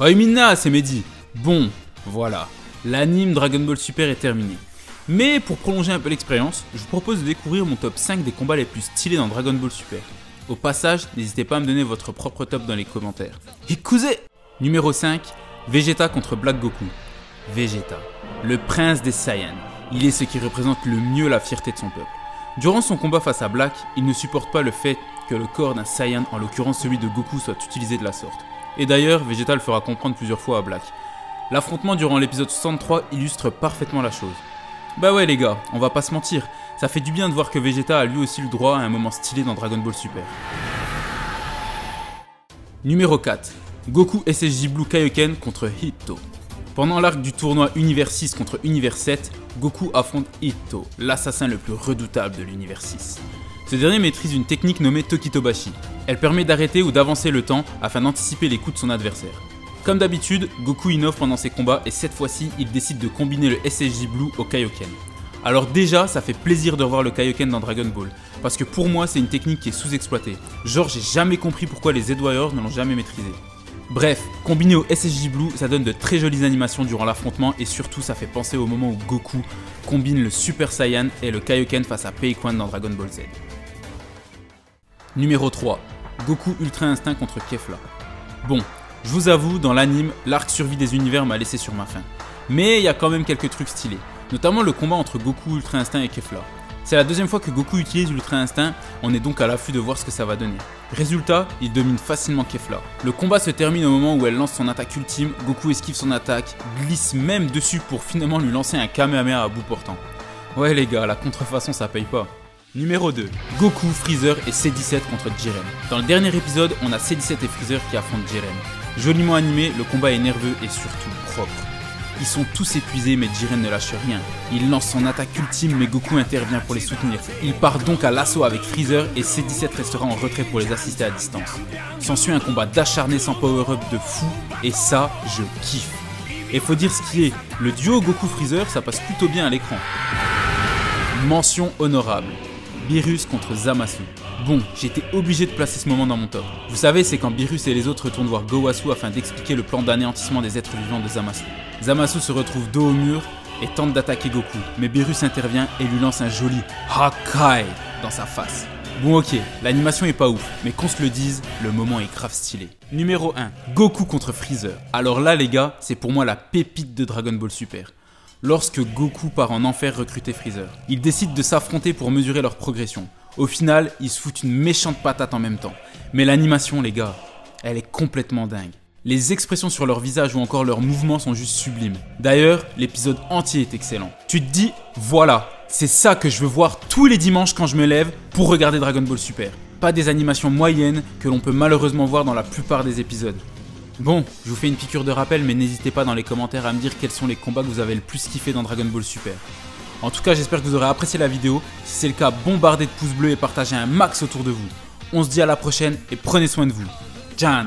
Oh Mina, c'est Mehdi. Bon, voilà, l'anime Dragon Ball Super est terminé. Mais pour prolonger un peu l'expérience, je vous propose de découvrir mon top 5 des combats les plus stylés dans Dragon Ball Super. Au passage, n'hésitez pas à me donner votre propre top dans les commentaires. Hikuze! Numéro 5, Vegeta contre Black Goku. Vegeta, le prince des Saiyans. Il est ce qui représente le mieux la fierté de son peuple. Durant son combat face à Black, il ne supporte pas le fait que le corps d'un Saiyan, en l'occurrence celui de Goku, soit utilisé de la sorte. Et d'ailleurs, Vegeta le fera comprendre plusieurs fois à Black. L'affrontement durant l'épisode 63 illustre parfaitement la chose. Bah ouais les gars, on va pas se mentir, ça fait du bien de voir que Vegeta a lui aussi le droit à un moment stylé dans Dragon Ball Super. Numéro 4, Goku SSJ Blue Kaioken contre Hitto. Pendant l'arc du tournoi Univers 6 contre Univers 7, Goku affronte Hitto, l'assassin le plus redoutable de l'Univers 6. Ce dernier maîtrise une technique nommée Tokitobashi. Elle permet d'arrêter ou d'avancer le temps afin d'anticiper les coups de son adversaire. Comme d'habitude, Goku innove pendant ses combats et cette fois-ci, il décide de combiner le SSJ Blue au Kaioken. Alors déjà, ça fait plaisir de revoir le Kaioken dans Dragon Ball, parce que pour moi, c'est une technique qui est sous-exploitée. Genre, j'ai jamais compris pourquoi les Z-Warriors ne l'ont jamais maîtrisé. Bref, combiné au SSJ Blue, ça donne de très jolies animations durant l'affrontement et surtout ça fait penser au moment où Goku combine le Super Saiyan et le Kaioken face à Pei-Quan dans Dragon Ball Z. Numéro 3, Goku Ultra Instinct contre Kefla. Bon, je vous avoue, dans l'anime, l'arc survie des univers m'a laissé sur ma faim. Mais il y a quand même quelques trucs stylés, notamment le combat entre Goku Ultra Instinct et Kefla. C'est la deuxième fois que Goku utilise Ultra Instinct, on est donc à l'affût de voir ce que ça va donner. Résultat, il domine facilement Kefla. Le combat se termine au moment où elle lance son attaque ultime, Goku esquive son attaque, glisse même dessus pour finalement lui lancer un Kamehameha à bout portant. Ouais les gars, la contrefaçon ça paye pas. Numéro 2, Goku, Freezer et C17 contre Jiren. Dans le dernier épisode, on a C17 et Freezer qui affrontent Jiren. Joliment animé, le combat est nerveux et surtout propre. Ils sont tous épuisés mais Jiren ne lâche rien. Il lance son attaque ultime mais Goku intervient pour les soutenir. Il part donc à l'assaut avec Freezer et C17 restera en retrait pour les assister à distance. S'ensuit un combat d'acharné sans power-up de fou et ça, je kiffe. Et faut dire ce qui est, le duo Goku-Freezer ça passe plutôt bien à l'écran. Mention honorable, Beerus contre Zamasu. Bon, j'étais obligé de placer ce moment dans mon top. Vous savez, c'est quand Beerus et les autres retournent voir Gowasu afin d'expliquer le plan d'anéantissement des êtres vivants de Zamasu. Zamasu se retrouve dos au mur et tente d'attaquer Goku, mais Beerus intervient et lui lance un joli Hakai dans sa face. Bon ok, l'animation est pas ouf, mais qu'on se le dise, le moment est grave stylé. Numéro 1, Goku contre Freezer. Alors là les gars, c'est pour moi la pépite de Dragon Ball Super. Lorsque Goku part en enfer recruter Freezer, ils décident de s'affronter pour mesurer leur progression. Au final, ils se foutent une méchante patate en même temps. Mais l'animation, les gars, elle est complètement dingue. Les expressions sur leur visage ou encore leurs mouvements sont juste sublimes. D'ailleurs, l'épisode entier est excellent. Tu te dis, voilà, c'est ça que je veux voir tous les dimanches quand je me lève pour regarder Dragon Ball Super. Pas des animations moyennes que l'on peut malheureusement voir dans la plupart des épisodes. Bon, je vous fais une piqûre de rappel, mais n'hésitez pas dans les commentaires à me dire quels sont les combats que vous avez le plus kiffé dans Dragon Ball Super. En tout cas, j'espère que vous aurez apprécié la vidéo. Si c'est le cas, bombardez de pouces bleus et partagez un max autour de vous. On se dit à la prochaine et prenez soin de vous. Ciao.